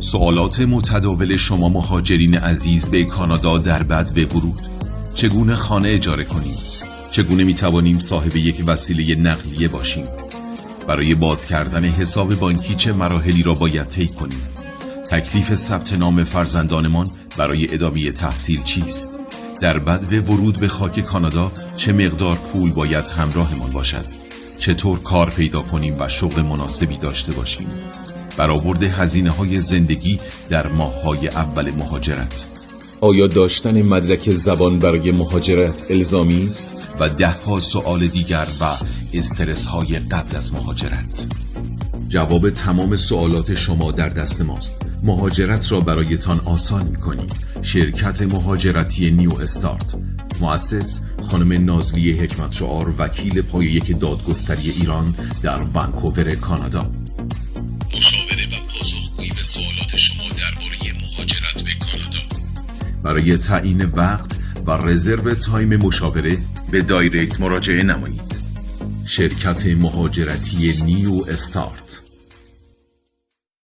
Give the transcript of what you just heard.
سوالات متداول شما مهاجرین عزیز به کانادا در بدو ورود: چگونه خانه اجاره کنیم؟ چگونه میتوانیم صاحب یک وسیله نقلیه باشیم؟ برای باز کردن حساب بانکی چه مراحلی را باید طی کنیم؟ تکلیف ثبت نام فرزندانمان برای ادامه تحصیل چیست؟ در بدو ورود به خاک کانادا چه مقدار پول باید همراهمان باشد؟ چطور کار پیدا کنیم و شغل مناسبی داشته باشیم؟ برآورد هزینه‌های زندگی در ماه‌های اول مهاجرت. آیا داشتن مدرک زبان برای مهاجرت الزامی است؟ و 10 سوال دیگر و استرس‌های قبل از مهاجرت. جواب تمام سوالات شما در دست ماست. مهاجرت را برایتان آسان می‌کنیم. شرکت مهاجرتی نیو استارت. مؤسس خانم نازلی حکمتشعار، وکیل پای یک دادگستری ایران در ونکوور کانادا. مشاوره و پاسخگویی به سوالات شما درباره مهاجرت به کانادا. برای تعیین وقت و رزرو تایم مشاوره به دایرکت مراجعه نمایید. شرکت مهاجرتی نیو استارت.